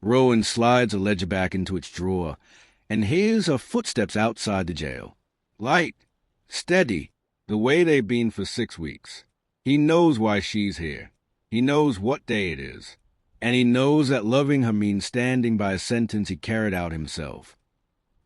Rowan slides a ledger back into its drawer and hears her footsteps outside the jail. Light, steady, the way they've been for 6 weeks. He knows why she's here. He knows what day it is. And he knows that loving her means standing by a sentence he carried out himself.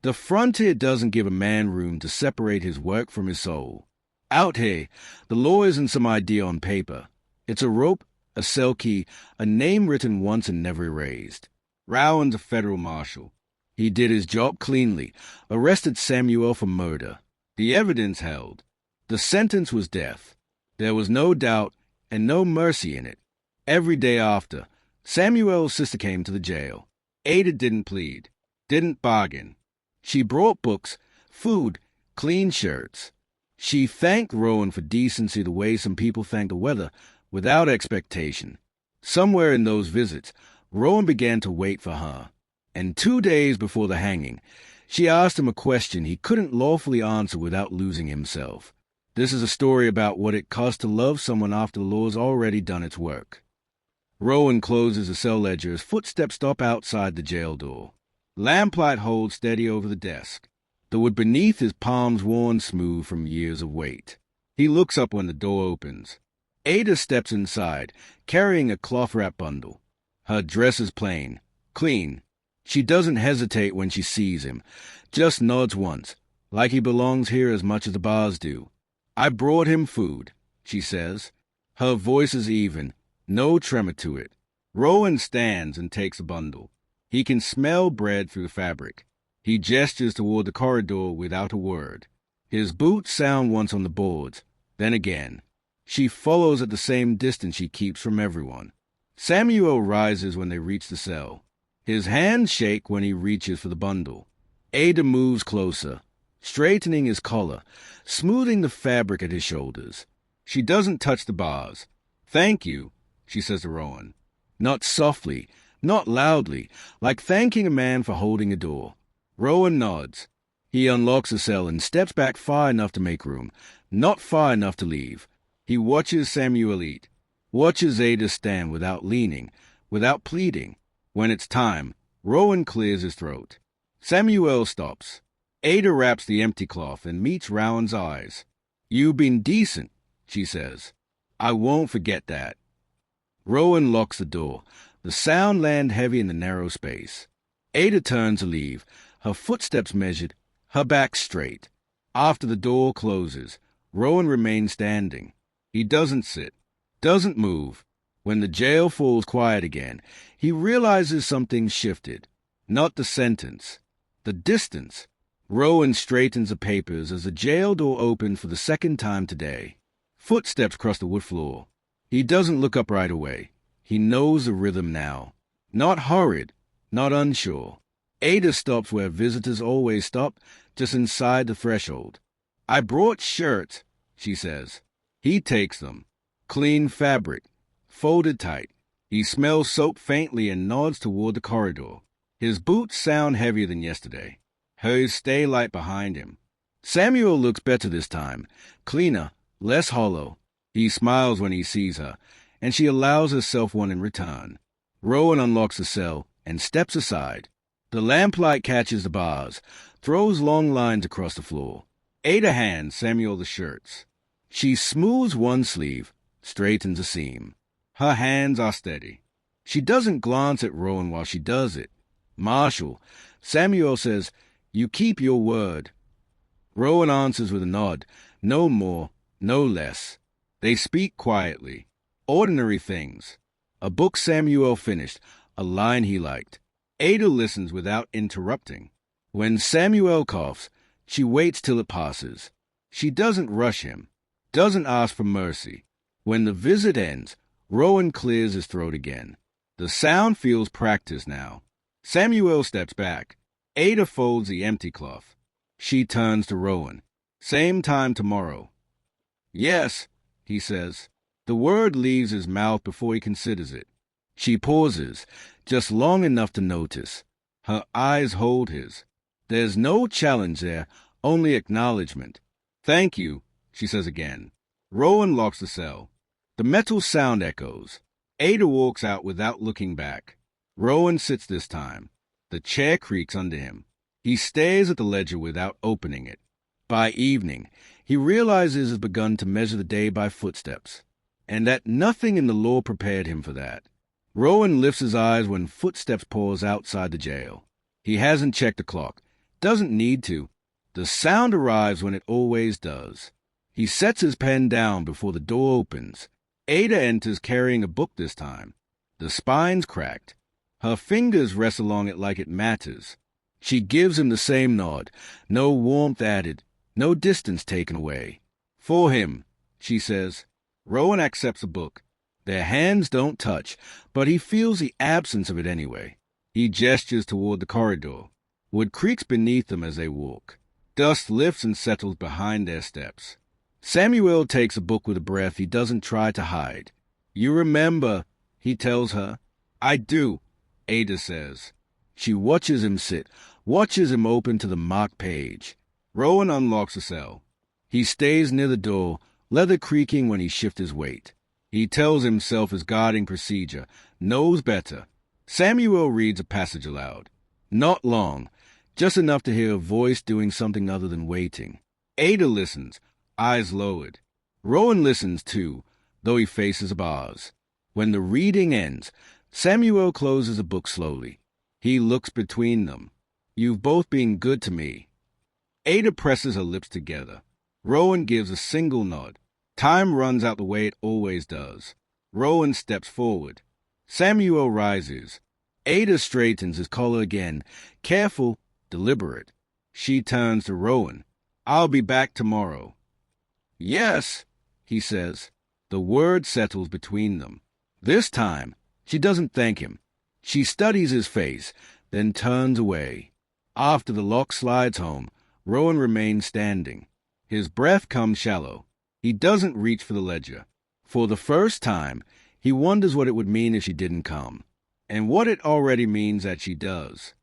The frontier doesn't give a man room to separate his work from his soul. Out here, the law isn't some idea on paper. It's a rope, a cell key, a name written once and never erased. Rowan's a federal marshal. He did his job cleanly, arrested Samuel for murder. The evidence held. The sentence was death. There was no doubt and no mercy in it. Every day after, Samuel's sister came to the jail. Ada didn't plead, didn't bargain. She brought books, food, clean shirts. She thanked Rowan for decency the way some people thank the weather, without expectation. Somewhere in those visits, Rowan began to wait for her. And 2 days before the hanging, she asked him a question he couldn't lawfully answer without losing himself. This is a story about what it costs to love someone after the law's already done its work. Rowan closes the cell ledger as footsteps stop outside the jail door. Lamplight holds steady over the desk, the wood beneath his palms worn smooth from years of weight. He looks up when the door opens. Ada steps inside, carrying a cloth-wrapped bundle. Her dress is plain, clean. She doesn't hesitate when she sees him, just nods once, like he belongs here as much as the bars do. "I brought him food," she says. Her voice is even, no tremor to it. Rowan stands and takes a bundle. He can smell bread through the fabric. He gestures toward the corridor without a word. His boots sound once on the boards, then again. She follows at the same distance she keeps from everyone. Samuel rises when they reach the cell. His hands shake when he reaches for the bundle. Ada moves closer, straightening his collar, smoothing the fabric at his shoulders. She doesn't touch the bars. "Thank you," she says to Rowan. Not softly, not loudly, like thanking a man for holding a door. Rowan nods. He unlocks the cell and steps back far enough to make room, not far enough to leave. He watches Samuel eat, watches Ada stand without leaning, without pleading. When it's time, Rowan clears his throat. Samuel stops. Ada wraps the empty cloth and meets Rowan's eyes. "You've been decent," she says. "I won't forget that." Rowan locks the door. The sound lands heavy in the narrow space. Ada turns to leave, her footsteps measured, her back straight. After the door closes, Rowan remains standing. He doesn't sit, doesn't move. When the jail falls quiet again, he realizes something's shifted. Not the sentence, the distance. Rowan straightens the papers as the jail door opens for the second time today. Footsteps cross the wood floor. He doesn't look up right away. He knows the rhythm now. Not hurried, not unsure. Ada stops where visitors always stop, just inside the threshold. "I brought shirts," she says. He takes them. Clean fabric, folded tight. He smells soap faintly and nods toward the corridor. His boots sound heavier than yesterday. Hers stay light behind him. Samuel looks better this time, cleaner, less hollow. He smiles when he sees her, and she allows herself one in return. Rowan unlocks the cell and steps aside. The lamplight catches the bars, throws long lines across the floor. Ada hands Samuel the shirts. She smooths one sleeve, straightens a seam. Her hands are steady. She doesn't glance at Rowan while she does it. "Marshal," Samuel says, "you keep your word." Rowan answers with a nod, no more, no less. They speak quietly. Ordinary things. A book Samuel finished, a line he liked. Ada listens without interrupting. When Samuel coughs, she waits till it passes. She doesn't rush him, doesn't ask for mercy. When the visit ends, Rowan clears his throat again. The sound feels practiced now. Samuel steps back. Ada folds the empty cloth. She turns to Rowan. "Same time tomorrow." "Yes," he says. The word leaves his mouth before he considers it. She pauses, just long enough to notice. Her eyes hold his. There's no challenge there, only acknowledgement. "Thank you," she says again. Rowan locks the cell. The metal sound echoes. Ada walks out without looking back. Rowan sits this time. The chair creaks under him. He stares at the ledger without opening it. By evening, he realizes he's begun to measure the day by footsteps, and that nothing in the law prepared him for that. Rowan lifts his eyes when footsteps pause outside the jail. He hasn't checked the clock. Doesn't need to. The sound arrives when it always does. He sets his pen down before the door opens. Ada enters carrying a book this time. The spine's cracked. Her fingers rest along it like it matters. She gives him the same nod. No warmth added. No distance taken away. For him, she says. Rowan accepts the book. Their hands don't touch, but he feels the absence of it anyway. He gestures toward the corridor. Wood creaks beneath them as they walk. Dust lifts and settles behind their steps. Samuel takes a book with a breath he doesn't try to hide. You remember, he tells her. I do, Ada says. She watches him sit, watches him open to the marked page. Rowan unlocks the cell. He stays near the door, leather creaking when he shifts his weight. He tells himself his guarding procedure, knows better. Samuel reads a passage aloud. Not long, just enough to hear a voice doing something other than waiting. Ada listens, eyes lowered. Rowan listens too, though he faces bars. When the reading ends, Samuel closes the book slowly. He looks between them. You've both been good to me. Ada presses her lips together. Rowan gives a single nod. Time runs out the way it always does. Rowan steps forward. Samuel rises. Ada straightens his collar again, careful, deliberate. She turns to Rowan. I'll be back tomorrow. Yes, he says. The word settles between them. This time, she doesn't thank him. She studies his face, then turns away. After the lock slides home, Rowan remains standing. His breath comes shallow. He doesn't reach for the ledger. For the first time, he wonders what it would mean if she didn't come, and what it already means that she does.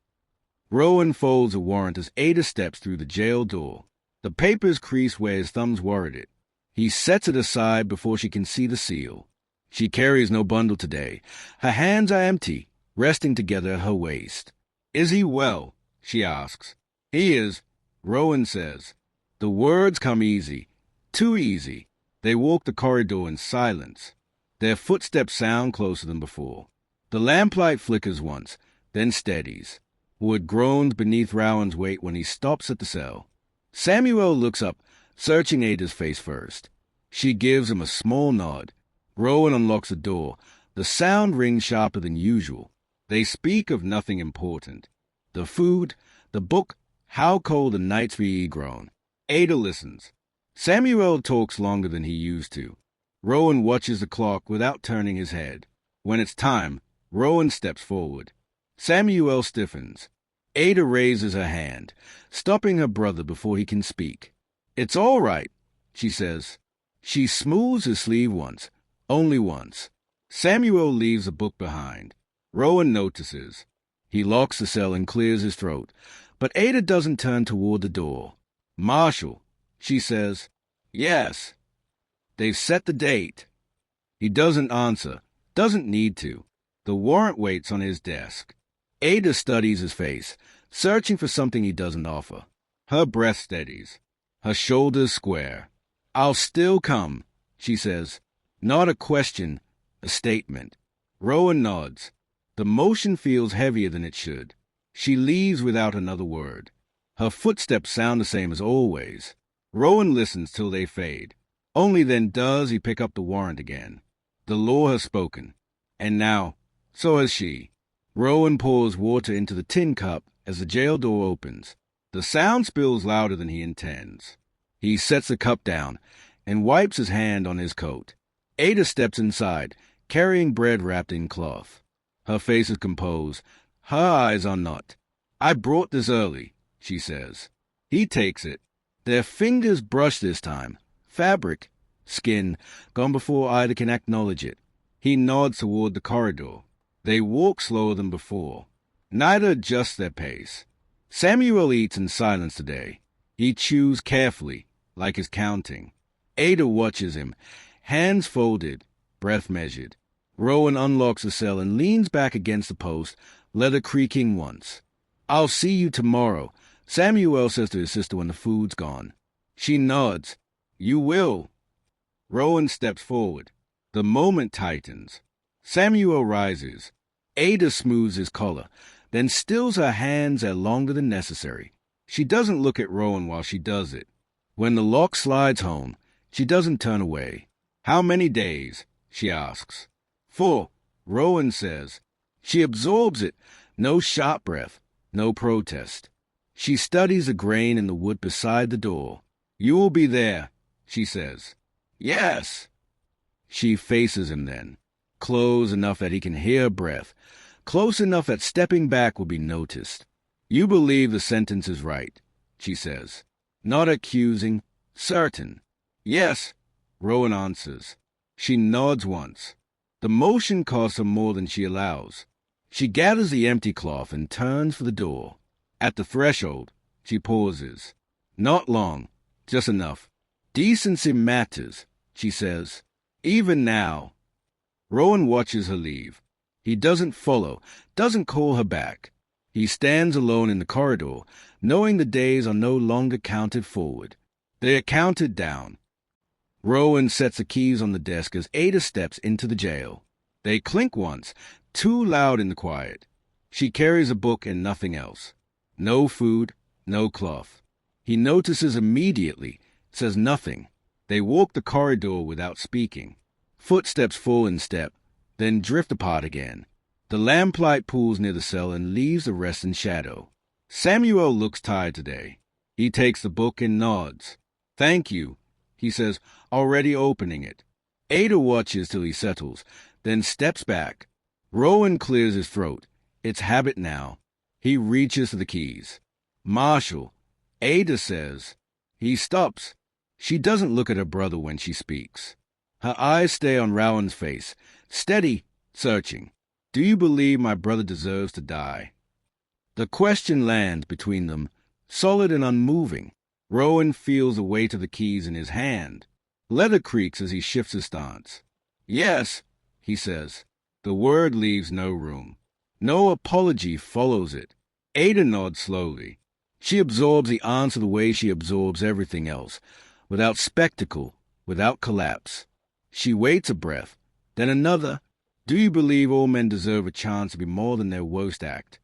Rowan folds a warrant as Ada steps through the jail door. The papers crease where his thumbs worried it. He sets it aside before she can see the seal. She carries no bundle today. Her hands are empty, resting together at her waist. Is he well? She asks. He is, Rowan says. The words come easy. Too easy. They walk the corridor in silence. Their footsteps sound closer than before. The lamplight flickers once, then steadies. Wood groans beneath Rowan's weight when he stops at the cell. Samuel looks up, searching Ada's face first. She gives him a small nod. Rowan unlocks the door. The sound rings sharper than usual. They speak of nothing important. The food, the book, how cold the nights be grown. Ada listens. Samuel talks longer than he used to. Rowan watches the clock without turning his head. When it's time, Rowan steps forward. Samuel stiffens. Ada raises her hand, stopping her brother before he can speak. It's all right, she says. She smooths his sleeve once, only once. Samuel leaves the book behind. Rowan notices. He locks the cell and clears his throat, but Ada doesn't turn toward the door. Marshal, she says. Yes. They've set the date. He doesn't answer, doesn't need to. The warrant waits on his desk. Ada studies his face, searching for something he doesn't offer. Her breath steadies. Her shoulders square. I'll still come, she says. Not a question, a statement. Rowan nods. The motion feels heavier than it should. She leaves without another word. Her footsteps sound the same as always. Rowan listens till they fade. Only then does he pick up the warrant again. The law has spoken. And now, so has she. Rowan pours water into the tin cup as the jail door opens. The sound spills louder than he intends. He sets the cup down and wipes his hand on his coat. Ada steps inside, carrying bread wrapped in cloth. Her face is composed. Her eyes are not. I brought this early, she says. He takes it. Their fingers brush this time. Fabric, skin, gone before either can acknowledge it. He nods toward the corridor. They walk slower than before. Neither adjusts their pace. Samuel eats in silence today. He chews carefully, like he's counting. Ada watches him, hands folded, breath measured. Rowan unlocks the cell and leans back against the post, leather creaking once. "I'll see you tomorrow," Samuel says to his sister when the food's gone. She nods. "You will." Rowan steps forward. The moment tightens. Samuel rises. Ada smooths his collar, then stills her hands longer than necessary. She doesn't look at Rowan while she does it. When the lock slides home, she doesn't turn away. "How many days?" she asks. "4," Rowan says. She absorbs it. No sharp breath, no protest. She studies the grain in the wood beside the door. "You will be there," she says. "Yes." She faces him then, close enough that he can hear her breath, close enough that stepping back will be noticed. "You believe the sentence is right," she says. Not accusing, certain. "Yes," Rowan answers. She nods once. The motion costs her more than she allows. She gathers the empty cloth and turns for the door. At the threshold, she pauses. Not long, just enough. "Decency matters," she says. "Even now." Rowan watches her leave. He doesn't follow, doesn't call her back. He stands alone in the corridor, knowing the days are no longer counted forward. They are counted down. Rowan sets the keys on the desk as Ada steps into the jail. They clink once, too loud in the quiet. She carries a book and nothing else. No food, no cloth. He notices immediately, says nothing. They walk the corridor without speaking. Footsteps fall in step, then drift apart again. The lamplight pools near the cell and leaves the rest in shadow. Samuel looks tired today. He takes the book and nods. "Thank you," he says, already opening it. Ada watches till he settles, then steps back. Rowan clears his throat. It's habit now. He reaches for the keys. "Marshal," Ada says. He stops. She doesn't look at her brother when she speaks. Her eyes stay on Rowan's face, steady, searching. "Do you believe my brother deserves to die?" The question lands between them, solid and unmoving. Rowan feels the weight of the keys in his hand. Leather creaks as he shifts his stance. "Yes," he says. The word leaves no room. No apology follows it. Ada nods slowly. She absorbs the answer the way she absorbs everything else, without spectacle, without collapse. She waits a breath, then another. "Do you believe all men deserve a chance to be more than their worst act?"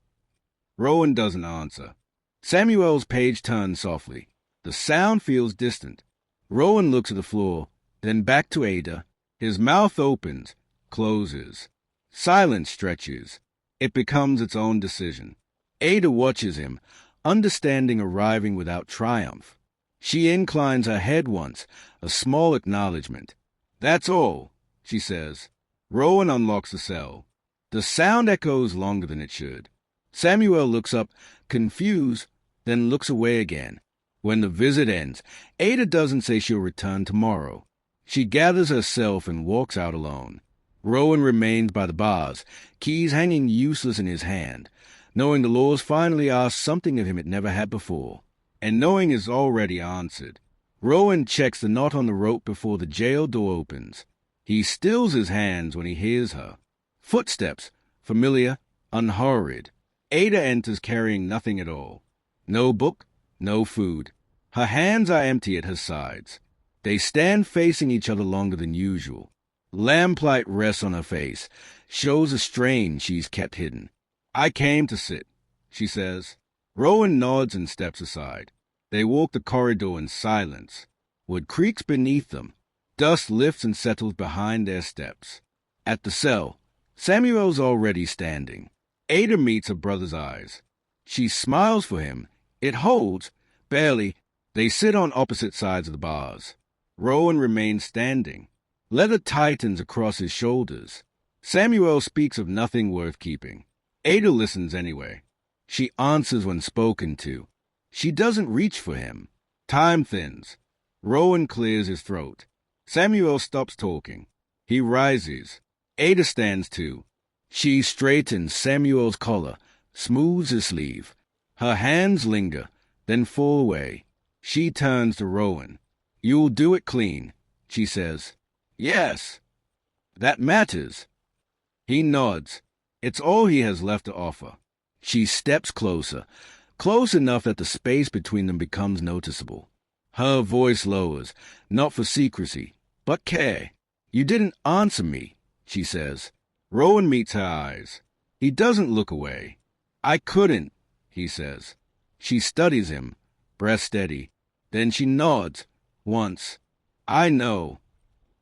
Rowan doesn't answer. Samuel's page turns softly. The sound feels distant. Rowan looks at the floor, then back to Ada. His mouth opens, closes. Silence stretches. It becomes its own decision. Ada watches him, understanding arriving without triumph. She inclines her head once, a small acknowledgement. "That's all," she says. Rowan unlocks the cell. The sound echoes longer than it should. Samuel looks up, confused, then looks away again. When the visit ends, Ada doesn't say she'll return tomorrow. She gathers herself and walks out alone. Rowan remains by the bars, keys hanging useless in his hand, knowing the law's finally asked something of him it never had before, and knowing is already answered. Rowan checks the knot on the rope before the jail door opens. He stills his hands when he hears her. Footsteps, familiar, unhurried. Ada enters carrying nothing at all. No book, no food. Her hands are empty at her sides. They stand facing each other longer than usual. Lamplight rests on her face, shows a strain she's kept hidden. "I came to sit," she says. Rowan nods and steps aside. They walk the corridor in silence. Wood creaks beneath them. Dust lifts and settles behind their steps. At the cell, Samuel's already standing. Ada meets her brother's eyes. She smiles for him. It holds, barely. They sit on opposite sides of the bars. Rowan remains standing. Leather tightens across his shoulders. Samuel speaks of nothing worth keeping. Ada listens anyway. She answers when spoken to. She doesn't reach for him. Time thins. Rowan clears his throat. Samuel stops talking. He rises. Ada stands too. She straightens Samuel's collar, smooths his sleeve. Her hands linger, then fall away. She turns to Rowan. "You'll do it clean," she says. "Yes." "That matters." He nods. It's all he has left to offer. She steps closer, close enough that the space between them becomes noticeable. Her voice lowers, not for secrecy, but care. "You didn't answer me," she says. Rowan meets her eyes. He doesn't look away. "I couldn't," he says. She studies him, breath steady. Then she nods, once. "I know."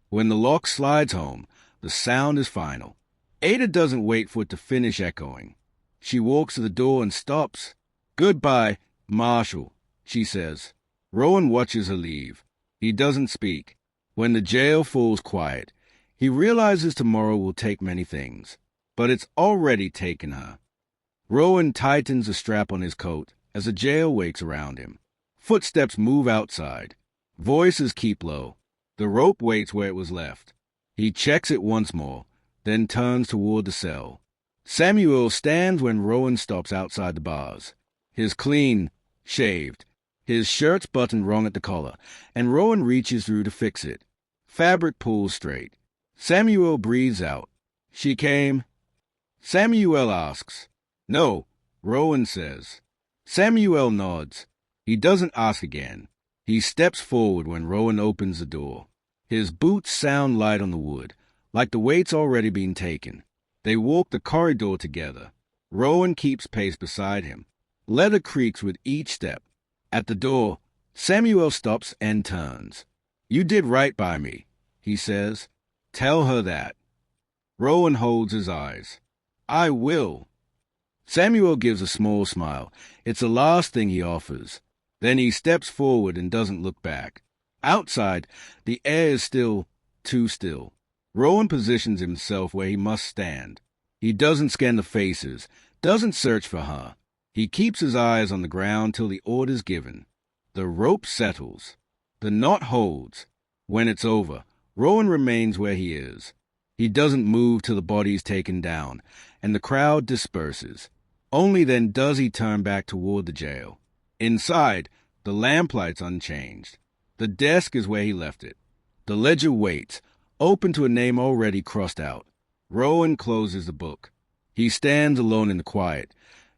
When the lock slides home, the sound is final. Ada doesn't wait for it to finish echoing. She walks to the door and stops. "Goodbye, Marshal," she says. Rowan watches her leave. He doesn't speak. When the jail falls quiet, he realizes tomorrow will take many things, but it's already taken her. Rowan tightens the strap on his coat as the jail wakes around him. Footsteps move outside. Voices keep low. The rope waits where it was left. He checks it once more, then turns toward the cell. Samuel stands when Rowan stops outside the bars. His clean, shaved. His shirt's buttoned wrong at the collar, and Rowan reaches through to fix it. Fabric pulls straight. Samuel breathes out. "She came?" Samuel asks. "No," Rowan says. Samuel nods. He doesn't ask again. He steps forward when Rowan opens the door. His boots sound light on the wood, like the weight's already been taken. They walk the corridor together. Rowan keeps pace beside him. Leather creaks with each step. At the door, Samuel stops and turns. "You did right by me," he says. "Tell her that." Rowan holds his eyes. "I will." Samuel gives a small smile. It's the last thing he offers. Then he steps forward and doesn't look back. Outside, the air is still, too still. Rowan positions himself where he must stand. He doesn't scan the faces, doesn't search for her. He keeps his eyes on the ground till the order's given. The rope settles. The knot holds. When it's over, Rowan remains where he is. He doesn't move till the body's taken down, and the crowd disperses. Only then does he turn back toward the jail. Inside, the lamplight's unchanged. The desk is where he left it. The ledger waits, open to a name already crossed out. Rowan closes the book. He stands alone in the quiet,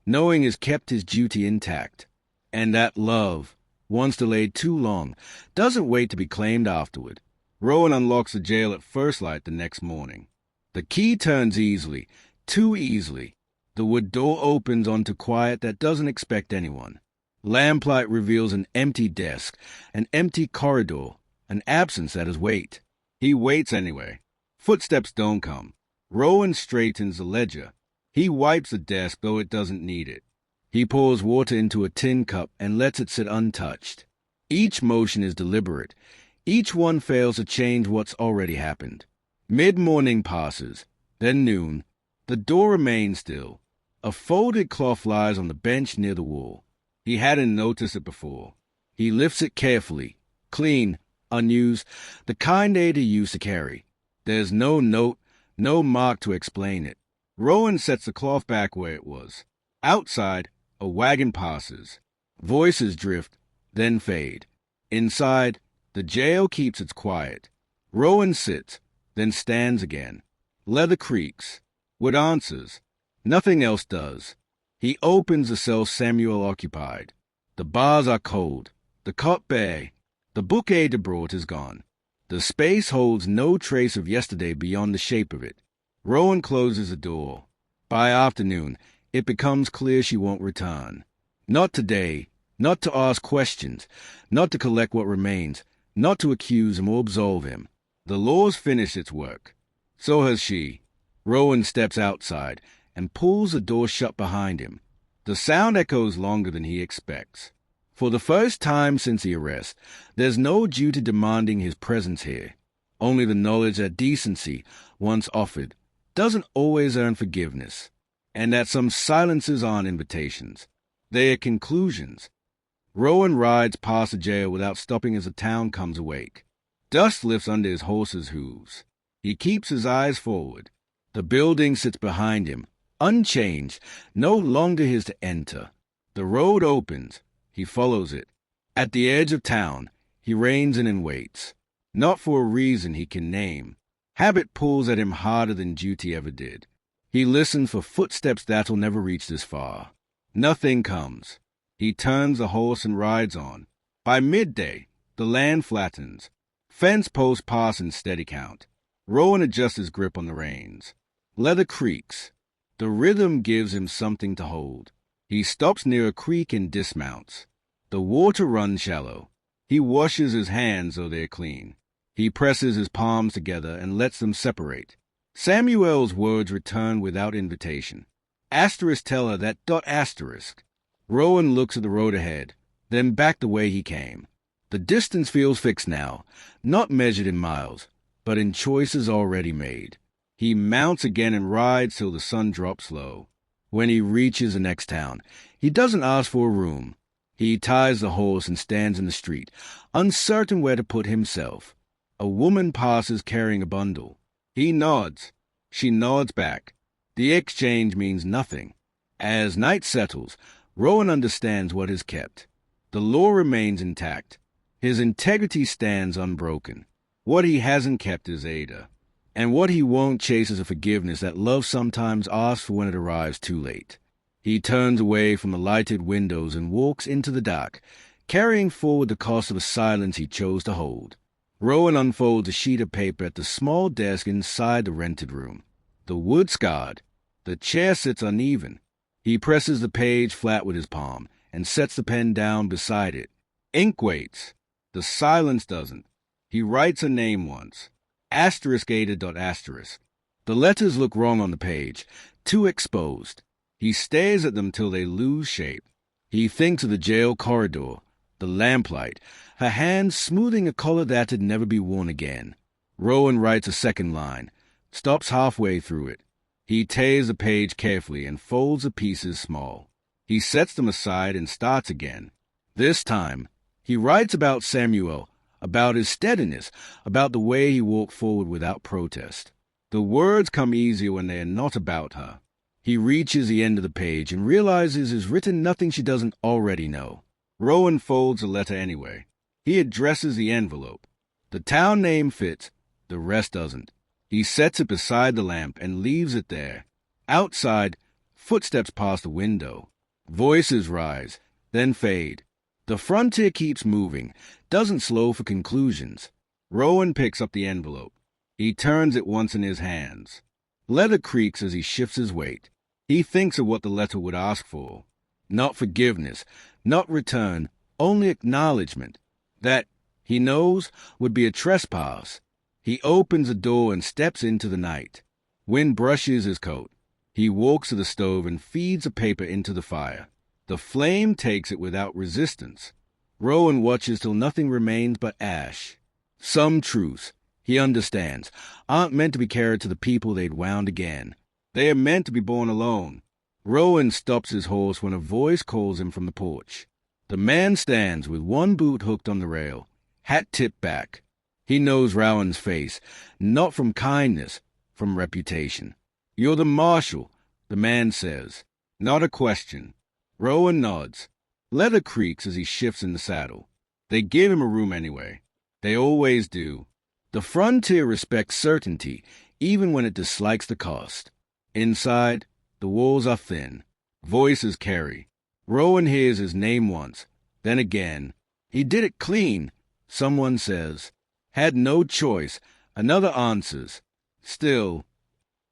knowing he's kept his duty intact. And that love, once delayed too long, doesn't wait to be claimed afterward. Rowan unlocks the jail at first light the next morning. The key turns easily, too easily. The wood door opens onto quiet that doesn't expect anyone. Lamplight reveals an empty desk, an empty corridor, an absence that is weight. He waits anyway. Footsteps don't come. Rowan straightens the ledger. He wipes the desk, though it doesn't need it. He pours water into a tin cup and lets it sit untouched. Each motion is deliberate. Each one fails to change what's already happened. Mid-morning passes, then noon. The door remains still. A folded cloth lies on the bench near the wall. He hadn't noticed it before. He lifts it carefully, clean, unused, the kind Ada used to carry. There's no note, no mark to explain it. Rowan sets the cloth back where it was. Outside, a wagon passes. Voices drift, then fade. Inside, the jail keeps its quiet. Rowan sits, then stands again. Leather creaks. Wood answers. Nothing else does. He opens the cell Samuel occupied. The bars are cold. The cup bare. The book Ada brought is gone. The space holds no trace of yesterday beyond the shape of it. Rowan closes the door. By afternoon, it becomes clear she won't return. Not today, not to ask questions, not to collect what remains, not to accuse him or absolve him. The law's finished its work. So has she. Rowan steps outside and pulls the door shut behind him. The sound echoes longer than he expects. For the first time since the arrest, there's no duty demanding his presence here. Only the knowledge that decency, once offered, doesn't always earn forgiveness, and that some silences aren't invitations. They are conclusions. Rowan rides past the jail without stopping as the town comes awake. Dust lifts under his horse's hooves. He keeps his eyes forward. The building sits behind him, unchanged, no longer his to enter. The road opens. He follows it. At the edge of town, he reins in and waits. Not for a reason he can name. Habit pulls at him harder than duty ever did. He listens for footsteps that'll never reach this far. Nothing comes. He turns the horse and rides on. By midday, the land flattens. Fence posts pass in steady count. Rowan adjusts his grip on the reins. Leather creaks. The rhythm gives him something to hold. He stops near a creek and dismounts. The water runs shallow. He washes his hands so they're clean. He presses his palms together and lets them separate. Samuel's words return without invitation. Asterisk tell her that ... Rowan looks at the road ahead, then back the way he came. The distance feels fixed now, not measured in miles, but in choices already made. He mounts again and rides till the sun drops low. When he reaches the next town, he doesn't ask for a room. He ties the horse and stands in the street, uncertain where to put himself. A woman passes carrying a bundle. He nods. She nods back. The exchange means nothing. As night settles, Rowan understands what is kept. The law remains intact. His integrity stands unbroken. What he hasn't kept is Ada. And what he won't chase is a forgiveness that love sometimes asks for when it arrives too late. He turns away from the lighted windows and walks into the dark, carrying forward the cost of a silence he chose to hold. Rowan unfolds a sheet of paper at the small desk inside the rented room. The wood scarred. The chair sits uneven. He presses the page flat with his palm and sets the pen down beside it. Ink waits. The silence doesn't. He writes a name once. *Ada. The letters look wrong on the page, too exposed. He stares at them till they lose shape. He thinks of the jail corridor, the lamplight, her hands smoothing a collar that had never be worn again. Rowan writes a second line, stops halfway through it. He tears the page carefully and folds the pieces small. He sets them aside and starts again. This time, he writes about Samuel, about his steadiness, about the way he walked forward without protest. The words come easier when they are not about her. He reaches the end of the page and realizes he's written nothing she doesn't already know. Rowan folds the letter anyway. He addresses the envelope. The town name fits, the rest doesn't. He sets it beside the lamp and leaves it there. Outside, footsteps pass the window. Voices rise, then fade. The frontier keeps moving, doesn't slow for conclusions. Rowan picks up the envelope. He turns it once in his hands. Leather creaks as he shifts his weight. He thinks of what the letter would ask for. Not forgiveness, not return, only acknowledgement. That, he knows, would be a trespass. He opens the door and steps into the night. Wind brushes his coat. He walks to the stove and feeds the paper into the fire. The flame takes it without resistance. Rowan watches till nothing remains but ash. Some truths, he understands, aren't meant to be carried to the people they'd wound again. They are meant to be borne alone. Rowan stops his horse when a voice calls him from the porch. The man stands with one boot hooked on the rail, hat tipped back. He knows Rowan's face, not from kindness, from reputation. "You're the marshal," the man says. Not a question. Rowan nods. Leather creaks as he shifts in the saddle. They give him a room anyway. They always do. The frontier respects certainty, even when it dislikes the cost. Inside, the walls are thin. Voices carry. Rowan hears his name once, then again. He did it clean, someone says. Had no choice. Another answers. Still.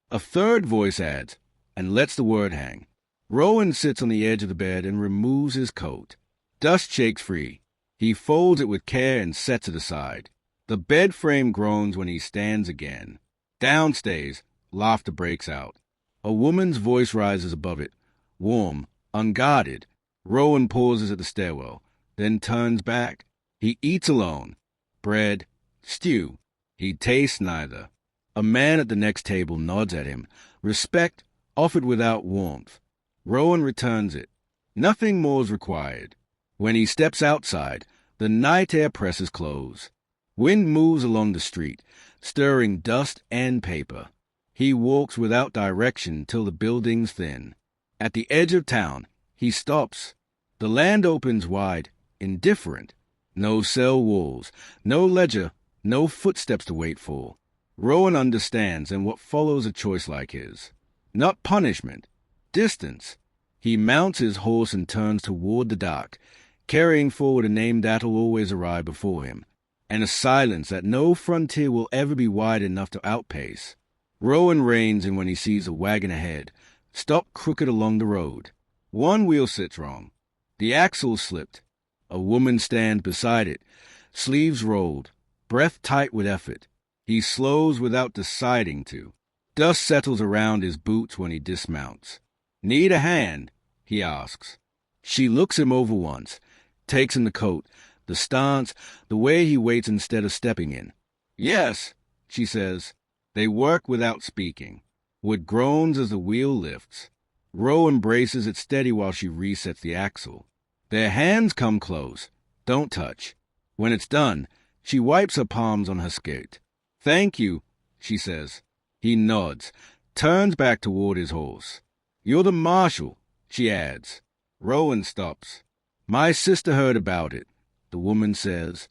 A third voice adds, and lets the word hang. Rowan sits on the edge of the bed and removes his coat. Dust shakes free. He folds it with care and sets it aside. The bed frame groans when he stands again. Downstairs, laughter breaks out. A woman's voice rises above it, warm, unguarded. Rowan pauses at the stairwell, then turns back. He eats alone. Bread, stew. He tastes neither. A man at the next table nods at him. Respect, offered without warmth. Rowan returns it. Nothing more is required. When he steps outside, the night air presses close. Wind moves along the street, stirring dust and paper. He walks without direction till the buildings thin. At the edge of town, he stops. The land opens wide, indifferent. No cell walls, no ledger, no footsteps to wait for. Rowan understands, and what follows a choice like his. Not punishment. Distance. He mounts his horse and turns toward the dock, carrying forward a name that'll always arrive before him, and a silence that no frontier will ever be wide enough to outpace. Rowan reins in when he sees a wagon ahead, stopped crooked along the road. One wheel sits wrong. The axle slipped. A woman stands beside it, sleeves rolled, breath tight with effort. He slows without deciding to. Dust settles around his boots when he dismounts. "Need a hand?" he asks. She looks him over once, takes in the coat, the stance, the way he waits instead of stepping in. "Yes," she says. They work without speaking, with groans as the wheel lifts. Rowan braces it steady while she resets the axle. Their hands come close, don't touch. When it's done, she wipes her palms on her skirt. "Thank you," she says. He nods, turns back toward his horse. "You're the marshal," she adds. Rowan stops. "My sister heard about it," the woman says.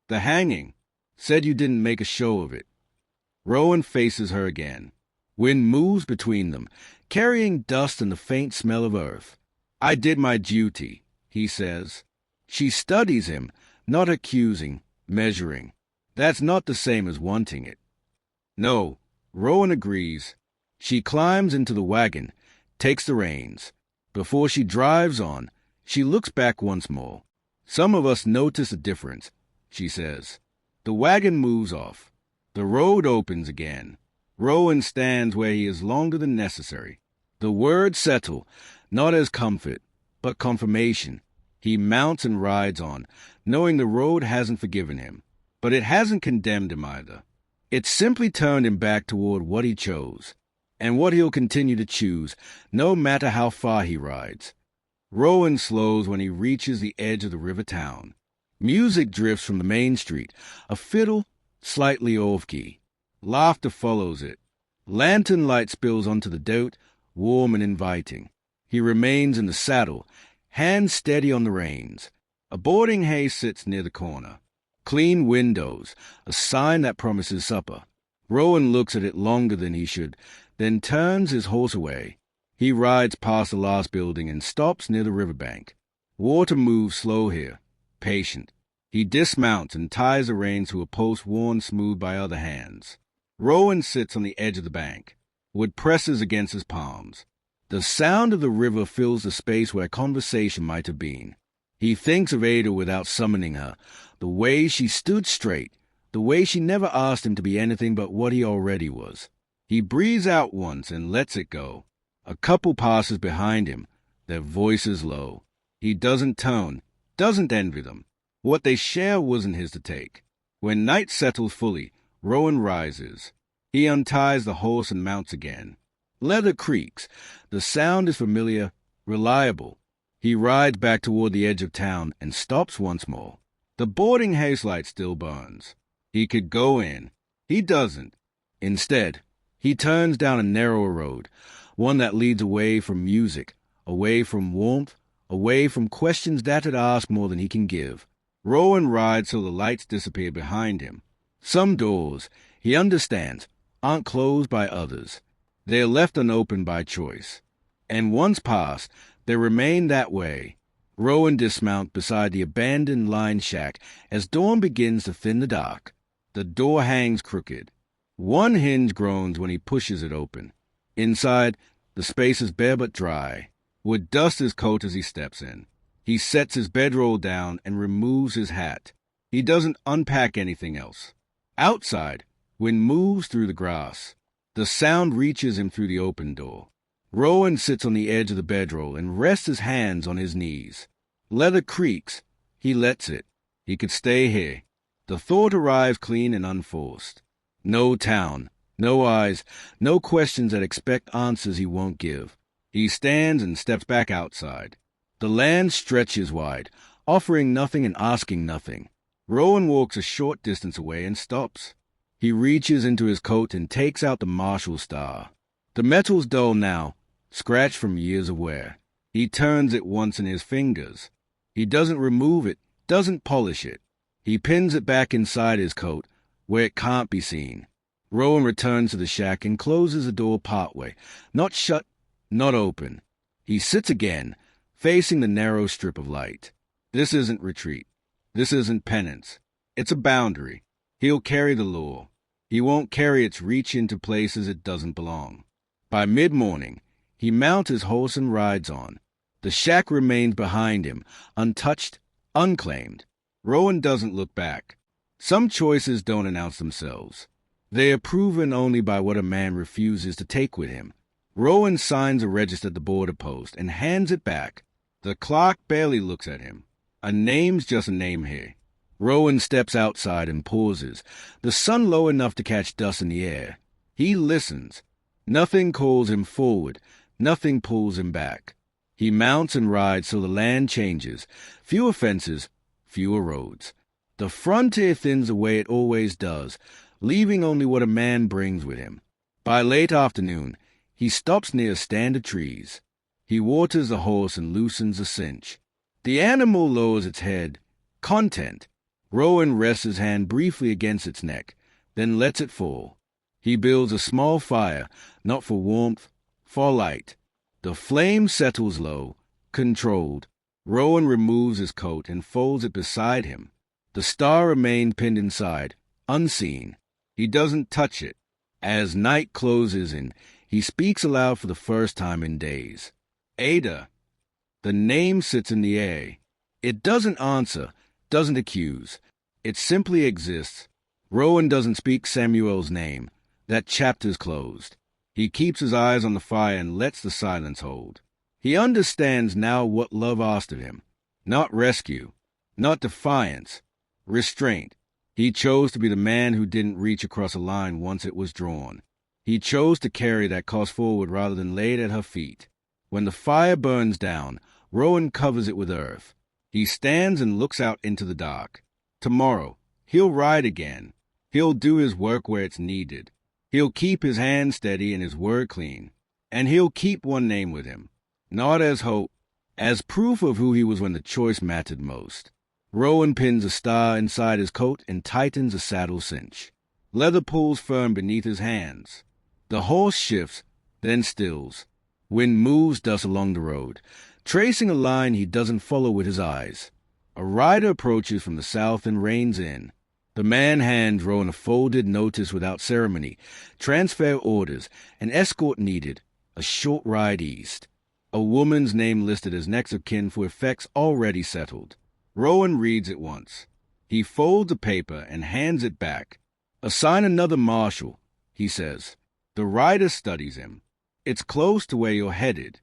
"The hanging. Said you didn't make a show of it." Rowan faces her again. Wind moves between them, carrying dust and the faint smell of earth. "I did my duty," he says. She studies him, not accusing, measuring. That's not the same as wanting it. "No," Rowan agrees. She climbs into the wagon, takes the reins. Before she drives on, she looks back once more. "Some of us notice a difference," she says. The wagon moves off. The road opens again. Rowan stands where he is longer than necessary. The words settle, not as comfort, but confirmation. He mounts and rides on, knowing the road hasn't forgiven him. But it hasn't condemned him either. It's simply turned him back toward what he chose, and what he'll continue to choose, no matter how far he rides. Rowan slows when he reaches the edge of the river town. Music drifts from the main street, a fiddle slightly off-key. Laughter follows it. Lantern light spills onto the dirt, warm and inviting. He remains in the saddle, hands steady on the reins. A boarding hay sits near the corner. Clean windows, a sign that promises supper. Rowan looks at it longer than he should, then turns his horse away. He rides past the last building and stops near the riverbank. Water moves slow here, patient. He dismounts and ties the reins to a post worn smooth by other hands. Rowan sits on the edge of the bank. Wood presses against his palms. The sound of the river fills the space where conversation might have been. He thinks of Ada without summoning her, the way she stood straight, the way she never asked him to be anything but what he already was. He breathes out once and lets it go. A couple passes behind him, their voices low. He doesn't tone, doesn't envy them. What they share wasn't his to take. When night settles fully, Rowan rises. He unties the horse and mounts again. Leather creaks. The sound is familiar, reliable. He rides back toward the edge of town and stops once more. The boarding house light still burns. He could go in. He doesn't. Instead, he turns down a narrower road, one that leads away from music, away from warmth, away from questions that'd ask more than he can give. Rowan rides till the lights disappear behind him. Some doors, he understands, aren't closed by others. They're left unopened by choice. And once past, they remain that way. Rowan dismounts beside the abandoned line shack as dawn begins to thin the dark. The door hangs crooked. One hinge groans when he pushes it open. Inside, the space is bare but dry. Wood dusts his coat as he steps in. He sets his bedroll down and removes his hat. He doesn't unpack anything else. Outside, wind moves through the grass. The sound reaches him through the open door. Rowan sits on the edge of the bedroll and rests his hands on his knees. Leather creaks. He lets it. He could stay here. The thought arrives clean and unforced. No town, no eyes, no questions that expect answers he won't give. He stands and steps back outside. The land stretches wide, offering nothing and asking nothing. Rowan walks a short distance away and stops. He reaches into his coat and takes out the marshal star. The metal's dull now, scratched from years of wear. He turns it once in his fingers. He doesn't remove it, doesn't polish it. He pins it back inside his coat, where it can't be seen. Rowan returns to the shack and closes the door partway. Not shut, not open. He sits again, facing the narrow strip of light. This isn't retreat. This isn't penance. It's a boundary. He'll carry the law. He won't carry its reach into places it doesn't belong. By mid-morning, he mounts his horse and rides on. The shack remains behind him, untouched, unclaimed. Rowan doesn't look back. Some choices don't announce themselves. They are proven only by what a man refuses to take with him. Rowan signs a register at the border post and hands it back. The clerk barely looks at him. A name's just a name here. Rowan steps outside and pauses, the sun low enough to catch dust in the air. He listens. Nothing calls him forward. Nothing pulls him back. He mounts and rides till the land changes. Fewer fences, fewer roads. The frontier thins away it always does, leaving only what a man brings with him. By late afternoon, he stops near a stand of trees. He waters the horse and loosens the cinch. The animal lowers its head. Content. Rowan rests his hand briefly against its neck, then lets it fall. He builds a small fire, not for warmth, for light. The flame settles low, controlled. Rowan removes his coat and folds it beside him. The star remained pinned inside, unseen. He doesn't touch it. As night closes in, he speaks aloud for the first time in days. Ada. The name sits in the air. It doesn't answer, doesn't accuse. It simply exists. Rowan doesn't speak Samuel's name. That chapter's closed. He keeps his eyes on the fire and lets the silence hold. He understands now what love asked of him. Not rescue, not defiance, restraint. He chose to be the man who didn't reach across a line once it was drawn. He chose to carry that cause forward rather than lay it at her feet. When the fire burns down, Rowan covers it with earth. He stands and looks out into the dark. Tomorrow, he'll ride again. He'll do his work where it's needed. He'll keep his hand steady and his word clean. And he'll keep one name with him. Not as hope, as proof of who he was when the choice mattered most. Rowan pins a star inside his coat and tightens the saddle cinch. Leather pulls firm beneath his hands. The horse shifts, then stills. Wind moves dust along the road, tracing a line he doesn't follow with his eyes. A rider approaches from the south and reins in. The man hands Rowan a folded notice without ceremony. Transfer orders, an escort needed, a short ride east. A woman's name listed as next of kin for effects already settled. Rowan reads it once. He folds the paper and hands it back. Assign another marshal, he says. The rider studies him. It's close to where you're headed.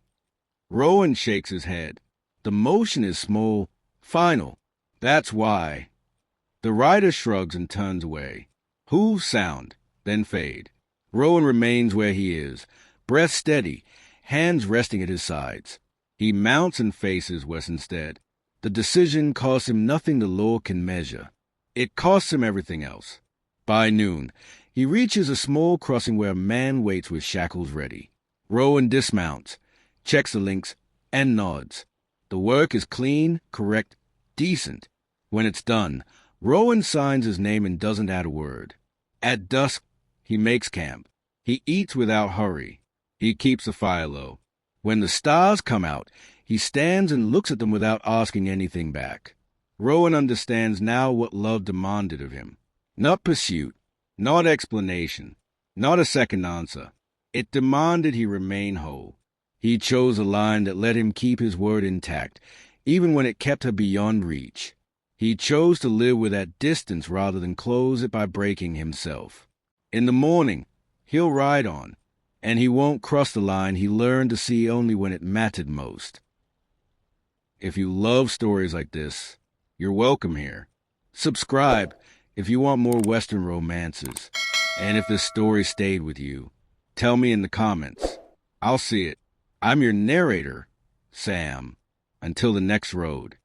Rowan shakes his head. The motion is small, final. That's why. The rider shrugs and turns away. Hooves sound, then fade. Rowan remains where he is, breath steady, hands resting at his sides. He mounts and faces west instead. The decision costs him nothing the law can measure. It costs him everything else. By noon, he reaches a small crossing where a man waits with shackles ready. Rowan dismounts, checks the links, and nods. The work is clean, correct, decent. When it's done, Rowan signs his name and doesn't add a word. At dusk, he makes camp. He eats without hurry. He keeps the fire low. When the stars come out, he stands and looks at them without asking anything back. Rowan understands now what love demanded of him. Not pursuit, not explanation, not a second answer. It demanded he remain whole. He chose a line that let him keep his word intact, even when it kept her beyond reach. He chose to live with that distance rather than close it by breaking himself. In the morning, he'll ride on, and he won't cross the line he learned to see only when it mattered most. If you love stories like this, you're welcome here. Subscribe if you want more Western romances. And if this story stayed with you, tell me in the comments. I'll see it. I'm your narrator, Sam. Until the next road.